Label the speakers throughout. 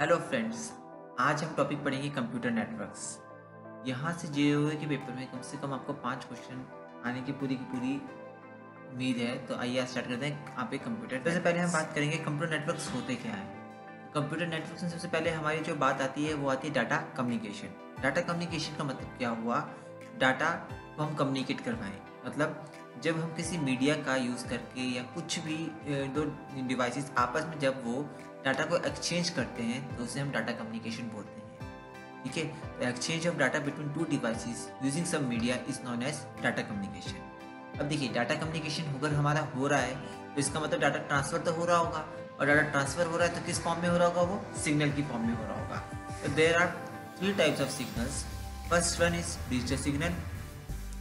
Speaker 1: Hello friends, आज हम topic पढ़ेंगे कंप्यूटर नेटवर्क्स। यहाँ से जेईई के पेपर में कम से कम आपको 5 क्वेश्चन आने की पूरी उम्मीद है। तो आइए आज स्टार्ट करते हैं। आप एक कंप्यूटर सबसे पहले हम बात करेंगे कंप्यूटर नेटवर्क्स होते क्या हैं। कंप्यूटर नेटवर्क्स में सबसे पहले हमारी जो बात आती है वो आती है डाटा कम्युनिकेशन। डाटा कम्युनिकेशन का मतलब क्या हुआ? डाटा को हम कम्युनिकेट करवाएं, मतलब जब हम किसी मीडिया का यूज़ करके या कुछ भी दो डिवाइसेस आपस में जब वो डाटा को एक्सचेंज करते हैं तो उसे हम डाटा कम्युनिकेशन बोलते हैं। ठीक है, तो exchange of data between two devices using some media is known as data communication. अब देखिए, डाटा कम्युनिकेशन अगर हमारा हो रहा है तो इसका मतलब डाटा ट्रांसफर तो हो रहा होगा, और डाटा ट्रांसफर हो रहा है तो किस फॉर्म में हो रहा होगा? वो सिग्नल की फॉर्म में हो रहा होगा। तो there are 3 types of signals. First one is digital signal,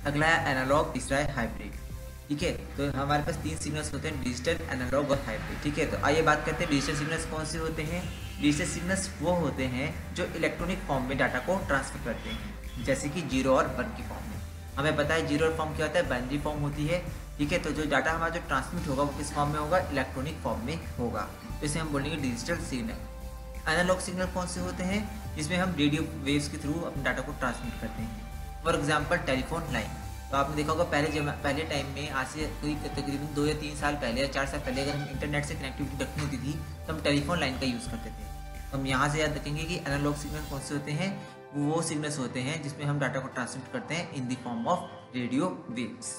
Speaker 1: अगला है एनालॉग, तीसरा है हाइब्रिड। ठीक है, तो हमारे पास 3 सिग्नल्स होते हैं, डिजिटल, एनालॉग और हाइब्रिड। ठीक है, तो आइए बात करते हैं डिजिटल सिग्नल्स कौन से होते हैं। डिजिटल सिग्नल्स वो होते हैं जो इलेक्ट्रॉनिक फॉर्म में डाटा को ट्रांसफर करते हैं, जैसे कि 0 और 1 की फॉर्म में। हमें पता है 0 और फॉर्म क्या होता है? बाइनरी फॉर्म होती है। ठीक है, तो जो डाटा हमारा जो ट्रांसमिट होगा वो किस फॉर्म में होगा? इलेक्ट्रॉनिक फॉर्म में होगा। तो इसे हम बोलेंगे डिजिटल सिग्नल। एनालॉग सिग्नल कौन से होते हैं? जिसमें हम रेडियो वेव्स के थ्रू अपने डाटा को ट्रांसमिट करते हैं। For example telephone line. तो आपने देखा होगा पहले टाइम में, आज से कोई तकरीबन 2 या 3 साल पहले या 4 साल पहले, अगर हम इंटरनेट से कनेक्टिविटी रखनी होती थी तो हम टेलीफोन लाइन का यूज़ करते थे। तो हम यहाँ से याद रखेंगे कि एनालॉग सिग्नल कौन से होते हैं? वो सिग्नल्स होते हैं जिसमें हम डाटा को ट्रांसमिट करते हैं in the form of radio waves.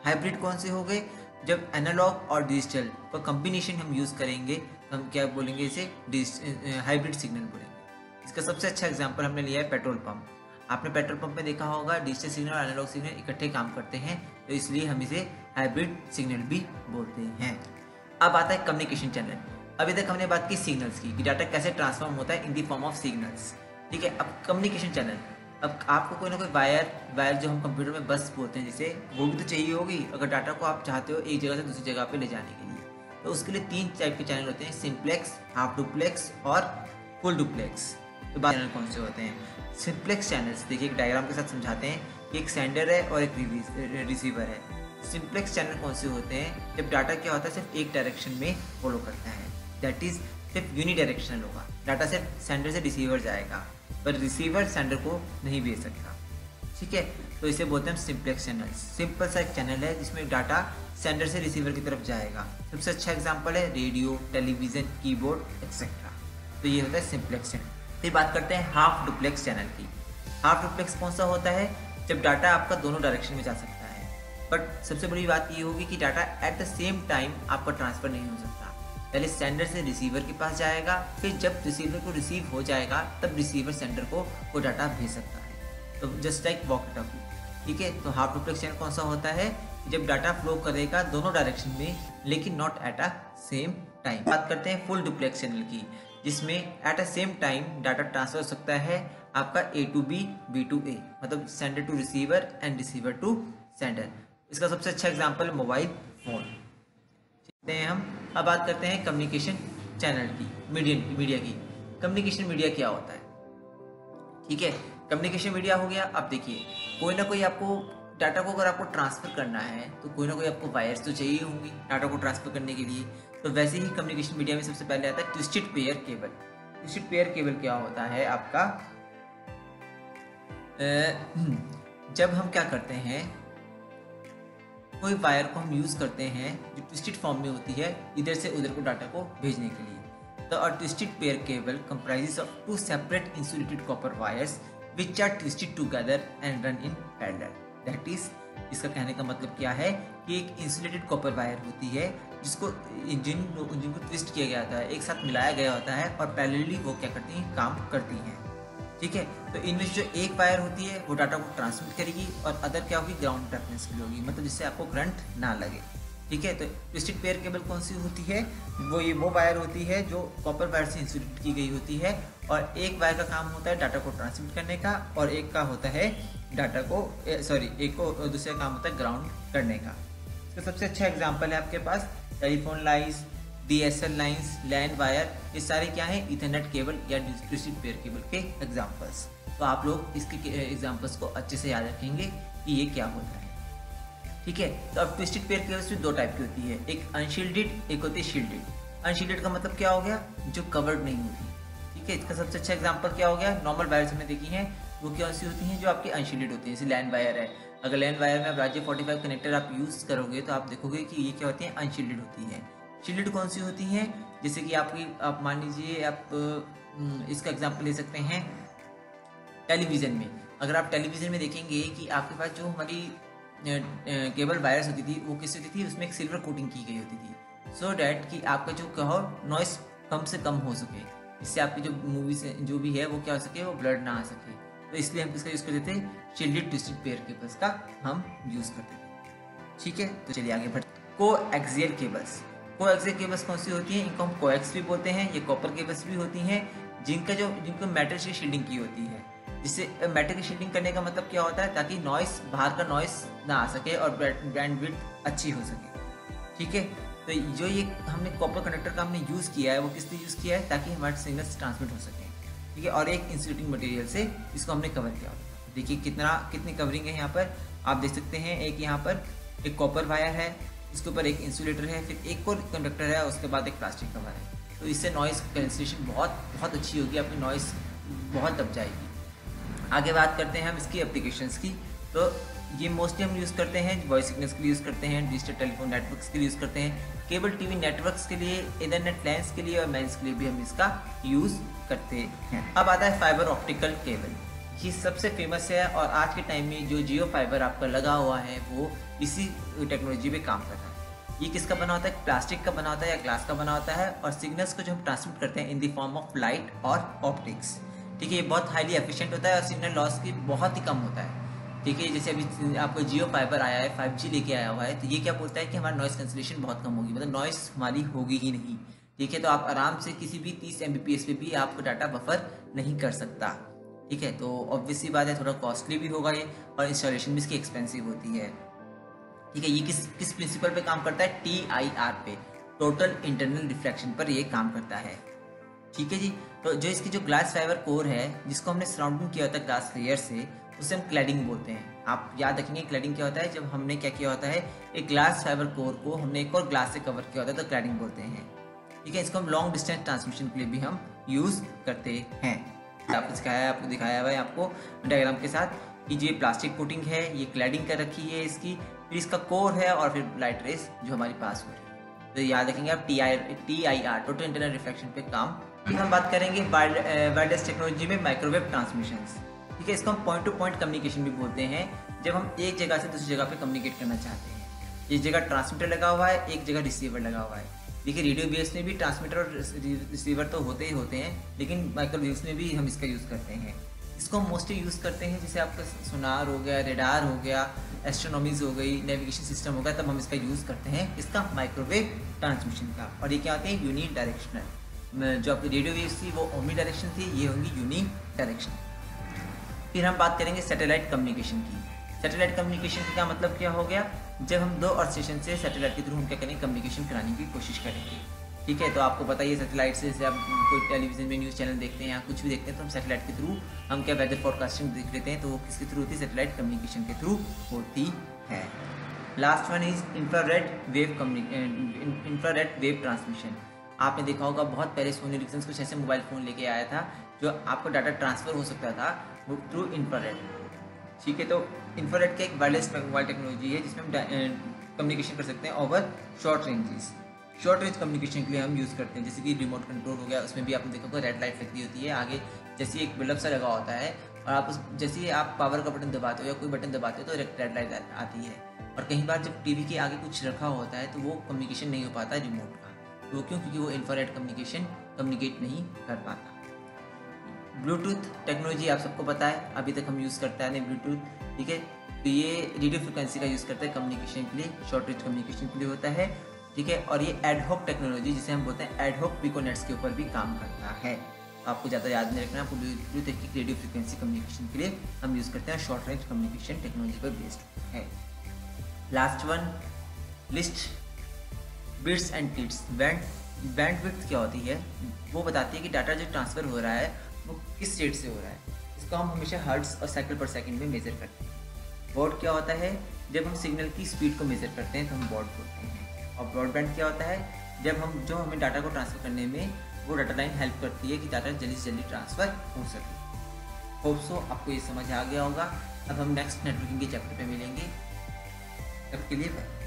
Speaker 1: Hybrid कौन से हो गए? जब एनालॉग और डिजिटल का कम्बिनेशन हम यूज़ करेंगे तो हम क्या बोलेंगे? इसे हाइब्रिड सिग्नल बोलेंगे। इसका सबसे अच्छा एग्जाम्पल हमने लिया है पेट्रोल पंप। आपने पेट्रोल पंप में देखा होगा डिजिटल सिग्नल और एनालॉग सिग्नल इकट्ठे काम करते हैं, तो इसलिए हम इसे हाइब्रिड सिग्नल भी बोलते हैं। अब आता है कम्युनिकेशन चैनल। अभी तक हमने बात की सिग्नल्स की, कि डाटा कैसे ट्रांसफॉर्म होता है इन दी फॉर्म ऑफ सिग्नल्स। ठीक है, अब कम्युनिकेशन चैनल। अब आपको कोई ना कोई वायर जो हम कंप्यूटर में बस बोलते हैं जिसे, वो भी तो चाहिए होगी अगर डाटा को आप चाहते हो एक जगह से दूसरी जगह पे ले जाने के लिए। तो उसके लिए 3 टाइप के चैनल होते हैं, सिंप्लेक्स, हाफ डुप्लेक्स और फुल डुप्लेक्स। तो चैनल कौन से होते हैं? सिंप्लेक्स चैनल्स देखिए, एक डायग्राम के साथ समझाते हैं कि एक सेंडर है और एक रिसीवर है। सिंप्लेक्स चैनल कौन से होते हैं? जब डाटा क्या होता है सिर्फ एक डायरेक्शन में फॉलो करता है, दैट इज सिर्फ यूनिडायरेक्शनल होगा। डाटा सिर्फ सेंडर से रिसीवर जाएगा, पर रिसीवर सेंडर को नहीं भेज सकता। ठीक है, तो इसे बोलते हैं सिंप्लेक्स चैनल। सिंपल सा एक चैनल है जिसमें डाटा सेंडर से रिसीवर की तरफ जाएगा। सबसे अच्छा एग्जाम्पल है रेडियो, टेलीविजन, कीबोर्ड एक्सेट्रा। तो ये होता है सिंप्लेक्स चैनल। फिर बात करते हैं हाफ डुप्लेक्स चैनल की। हाफ डुप्लेक्स कौन सा होता है? जब डाटा आपका दोनों डायरेक्शन में जा सकता है, बट सबसे बड़ी बात ये होगी कि data at the same time आपका ट्रांसफर नहीं हो सकता। पहले सेंडर से रिसीवर के पास जाएगा, फिर जब रिसीवर को रिसीव हो जाएगा तब रिसीवर सेंडर को वो डाटा भेज सकता है। तो जस्ट लाइक वॉकी टॉकी। ठीक है, तो हाफ डुप्लेक्स चैनल कौन सा होता है? जब डाटा फ्लो करेगा दोनों डायरेक्शन में, लेकिन not at a same time. बात करते हैं फुल डुप्लेक्स चैनल की, जिसमें at a same time data transfer हो सकता है आपका A to B, B to A, मतलब sender to receiver and receiver to sender. इसका सबसे अच्छा एग्जांपल मोबाइल फोन। हम अब बात करते हैं कम्युनिकेशन चैनल की, मीडिया की। कम्युनिकेशन मीडिया क्या होता है? ठीक है, कम्युनिकेशन मीडिया हो गया। अब देखिए, कोई ना कोई आपको डाटा को अगर आपको ट्रांसफर करना है तो कोई ना कोई आपको वायर्स तो चाहिए होंगी डाटा को ट्रांसफर करने के लिए। तो वैसे ही कम्युनिकेशन मीडिया में सबसे पहले आता है twisted pair cable. Twisted pair cable क्या होता है आपका? जब हम क्या करते हैं, कोई वायर को हम यूज करते हैं जो ट्विस्टेड फॉर्म में होती है, इधर से उधर को डाटा को भेजने के लिए। तो a twisted pair cable comprises of 2 separate insulated copper wires which are twisted together and run in parallel. That is, इसका कहने का मतलब क्या है कि एक इंसुलेटेड कॉपर वायर होती है जिसको जिनको ट्विस्ट किया गया होता है, एक साथ मिलाया गया होता है और पैरेलली वो क्या करती हैं? काम करती हैं। ठीक है, तो इनमें जो एक वायर होती है वो डाटा को ट्रांसमिट करेगी और अदर क्या होगी? ग्राउंड रेफरेंस के लिए होगी, मतलब जिससे आपको करंट ना लगे। ठीक है, तो ट्विस्टेड पेयर केबल कौन सी होती है? वो वायर होती है जो कॉपर वायर से इंसुलेट की गई होती है, और एक वायर का काम होता है डाटा को ट्रांसमिट करने का, और एक का होता है एक को दूसरे का काम होता है ग्राउंड करने का। तो सबसे अच्छा एग्जांपल है आपके पास telephone lines, DSL lines, land wire, ये सारे क्या हैं? इथरनेट केबल या ट्विस्टेड पेयर केबल के एग्जांपल्स। तो आप लोग इसके एग्जांपल्स को अच्छे से याद रखेंगे कि ये क्या होता है। ठीक है, तो अब ट्विस्टेड पेयर केबल्स भी 2 टाइप की होती है, एक अनशील्डेड, एक होती है शील्डेड। अनशील्डेड का मतलब क्या हो गया? जो कवर्ड नहीं होती। ठीक है, इसका सबसे अच्छा एग्जांपल क्या हो गया, नॉर्मल वायर्स हमने देखी हैं, वो कौन सी होती हैं, जो आपकी अनशील्डेड होती हैं, जैसे लैन वायर है। अगर लैन वायर में आप राज्य 45 कनेक्टर आप यूज़ करोगे तो आप देखोगे कि ये क्या होती हैं, अनशील्डेड होती हैं। शील्डेड कौन सी होती हैं, जैसे कि आप मान लीजिए आप इसका एग्जाम्पल ले सकते हैं टेलीविज़न में। अगर आप टेलीविज़न में देखेंगे कि आपके पास जो हमारी केबल वायर्स होती थी वो किस होती थी, उसमें एक सिल्वर कोटिंग की गई होती थी, सो डैट कि आपका जो कहो नॉइस कम से कम हो सके, इससे आपकी जो मूवी से जो भी है वो क्या हो सके, वो ब्लड ना आ सके। तो इसलिए हम किसका यूज़ करते थे, शील्डेड ट्विस्टेड पेयर केबल्स का हम यूज़ करते थे। ठीक है, तो चलिए आगे बढ़ते। को एक्सियल केबल्स, को एक्सियल केबल्स कौन सी होती हैं, इनको हम कोएक्स भी बोलते हैं। ये कॉपर केबल्स भी होती हैं जिनको मेटल से शील्डिंग की होती है। जिससे मेटल की शील्डिंग करने का मतलब क्या होता है, ताकि नॉइस बाहर का नॉइस ना आ सके और बैंडविड्थ अच्छी हो सके। ठीक है, तो जो ये हमने कॉपर कंडक्टर का हमने यूज़ किया है वो किस लिए यूज़ किया है, ताकि हमारे सिग्नल्स ट्रांसमिट हो सके। ठीक है, और एक इंसुलेटिंग मटेरियल से इसको हमने कवर किया। देखिए कितनी कवरिंग है यहाँ पर, आप देख सकते हैं। एक यहाँ पर एक कॉपर वायर है, इसके ऊपर एक इंसुलेटर है, फिर एक और कंडक्टर है, उसके बाद एक प्लास्टिक कवर है। तो इससे नॉइस कैंसिलेशन बहुत अच्छी होगी, आपकी नॉइस बहुत दब जाएगी। आगे बात करते हैं हम इसकी एप्लीकेशंस की। तो ये मोस्टली हम यूज़ करते हैं वॉइस सिग्नल्स के लिए यूज़ करते हैं, डिजिटल टेलीफोन नेटवर्क्स के लिए यूज़ करते हैं, केबल टीवी नेटवर्क्स के लिए, इथरनेट लैन्स के लिए और मेंस के लिए भी हम इसका यूज़ करते हैं। अब आता है फाइबर ऑप्टिकल केबल। ये सबसे फेमस है और आज के टाइम में जो जियो फाइबर आपका लगा हुआ है वो इसी टेक्नोलॉजी पे काम कर रहा है। ये किसका बना होता है, प्लास्टिक का बना होता है या ग्लास का बना होता है, और सिग्नल्स को जो हम ट्रांसमिट करते हैं in the form of light और ऑप्टिक्स। ठीक है, ये बहुत हाईली एफिशिएंट होता है और सिग्नल लॉस की बहुत ही कम होता है। ठीक है, जैसे अभी आपको जियो फाइबर आया है, 5G लेके आया हुआ है, तो ये क्या बोलता है कि हमारा नॉइस कैंसिलेशन बहुत कम होगी, मतलब नॉइस हमारी होगी ही नहीं। ठीक है, तो आप आराम से किसी भी 30 Mbps पे भी आपको डाटा बफर नहीं कर सकता। ठीक है, तो ऑब्वियस सी बात है, थोड़ा कॉस्टली भी होगा ये, और इंस्टॉलेशन भी इसकी एक्सपेंसिव होती है। ठीक है, ये किस प्रिंसिपल पे काम करता है, TIR पे, टोटल इंटरनल रिफ्लेक्शन पर ये काम करता है। ठीक है जी, तो जो इसकी जो ग्लास फाइबर कोर है, जिसको हमने सराउंडिंग किया होता है ग्लास लेयर से, उसे हम क्लैडिंग बोलते हैं। आप याद रखेंगे क्लैडिंग क्या होता है, जब हमने क्या किया होता है, एक ग्लास फाइबर कोर को हमने एक और ग्लास से कवर किया होता है, तो क्लैडिंग बोलते हैं। ठीक है, इसको हम लॉन्ग डिस्टेंस ट्रांसमिशन के लिए भी हम यूज़ करते हैं। आपको दिखाया हुआ है आपको डायग्राम के साथ कि जो प्लास्टिक कोटिंग है, ये क्लैडिंग कर रखी है इसकी, फिर इसका कोर है, और फिर लाइट रेस जो हमारी पास हो रही है। तो याद रखेंगे आप TIR टोटल इंटरनल रिफ्लेक्शन पे काम। फिर हम बात करेंगे वायरलेस टेक्नोलॉजी में माइक्रोवेव ट्रांसमिशंस। ठीक है, इसको हम पॉइंट टू पॉइंट कम्युनिकेशन भी बोलते हैं, जब हम एक जगह से दूसरी जगह पे कम्युनिकेट करना चाहते हैं। एक जगह ट्रांसमीटर लगा हुआ है, एक जगह रिसीवर लगा हुआ है। देखिए, रेडियो वेव्स में भी ट्रांसमीटर और रिसीवर तो होते ही होते हैं, लेकिन माइक्रोवेव्स में भी हम इसका यूज़ करते हैं। इसको हम मोस्टली यूज़ करते हैं जैसे आपका सोनार हो गया, रेडार हो गया, एस्ट्रोनॉमीज हो गई, नेविगेशन सिस्टम हो गया, तब हम इसका यूज़ करते हैं, इसका माइक्रोवेव ट्रांसमिशन का। और ये क्या होते हैं, यूनि डायरेक्शनल। जो आपकी रेडियो वेव्स थी वो ओमनी डायरेक्शन थी, ये होंगी यूनि डायरेक्शन। फिर हम बात करेंगे सैटेलाइट कम्युनिकेशन की। सैटेलाइट कम्युनिकेशन का क्या मतलब क्या हो गया, जब हम दो अर्थ स्टेशन से सैटेलाइट के थ्रू हम क्या करेंगे, कम्युनिकेशन कराने की कोशिश करेंगे। ठीक है, तो आपको पता ही है सैटेलाइट से, जैसे आप कोई टेलीविजन में न्यूज़ चैनल देखते हैं या कुछ भी देखते हैं, तो हम सैटेलाइट के थ्रू हम क्या वेदर फोरकास्टिंग देख लेते हैं, तो वो किसके थ्रू होती है, सैटेलाइट कम्युनिकेशन के थ्रू होती है। Last one is infrared wave transmission. आपने देखा होगा बहुत पहले सोनी एरिक्सन कुछ ऐसे मोबाइल फ़ोन लेके आया था जो आपको डाटा ट्रांसफ़र हो सकता था वो थ्रू इंफ्रारेड। ठीक है, तो इंफ्रारेड का एक वायरलेस मोबाइल टेक्नोलॉजी है जिसमें हम कम्युनिकेशन कर सकते हैं over short ranges. Short range communication के लिए हम यूज़ करते हैं, जैसे कि रिमोट कंट्रोल हो गया, उसमें भी आपने देखा होगा रेड लाइट लगी होती है आगे, जैसे एक बिल्डअप सा लगा होता है, और आप जैसे ही आप पावर का बटन दबाते हो या कोई बटन दबाते हो तो रेड लाइट आती है। और कई बार जब टीवी के आगे कुछ रखा होता है तो वो कम्युनिकेशन नहीं हो पाता रिमोट का, तो क्यों, क्योंकि वो इंफ्रारेड कम्युनिकेशन कम्युनिकेट नहीं कर पाता। ब्लूटूथ टेक्नोलॉजी आप सबको पता है, अभी तक हम यूज़ करते हैं ब्लूटूथ। ठीक है, तो ये रेडियो फ्रिक्वेंसी का यूज़ करता है कम्युनिकेशन के लिए, शॉर्ट रेंज कम्युनिकेशन के लिए होता है। ठीक है, और ये एडहॉक टेक्नोलॉजी जिसे हम बोलते हैं एडहॉक पिकोनेट्स के ऊपर भी काम करता है। आपको ज़्यादा याद नहीं रखना, आपको ब्लूटूथ एक रेडियो फ्रिक्वेंसी कम्युनिकेशन के लिए हम यूज़ करते हैं, शॉर्ट रेंज कम्युनिकेशन टेक्नोलॉजी पर बेस्ड है। Last one, list bits and tits. Bandwidth क्या होती है, वो बताती है कि डाटा जो ट्रांसफ़र हो रहा है वो किस रेट से हो रहा है। इसको हम हमेशा हर्ट्ज और साइकिल पर सेकंड में मेज़र करते हैं। बॉड क्या होता है, जब हम सिग्नल की स्पीड को मेज़र करते हैं तो हम बॉड बोलते हैं। और ब्रॉडबैंड क्या होता है, जब हम जो हमें डाटा को ट्रांसफ़र करने में वो डाटा लाइन हेल्प करती है कि डाटा जल्दी से जल्दी ट्रांसफ़र हो सके। होप सो आपको ये समझ आ गया होगा। अब हम नेक्स्ट नेटवर्किंग के चैप्टर पे मिलेंगे, तब के लिए बाय।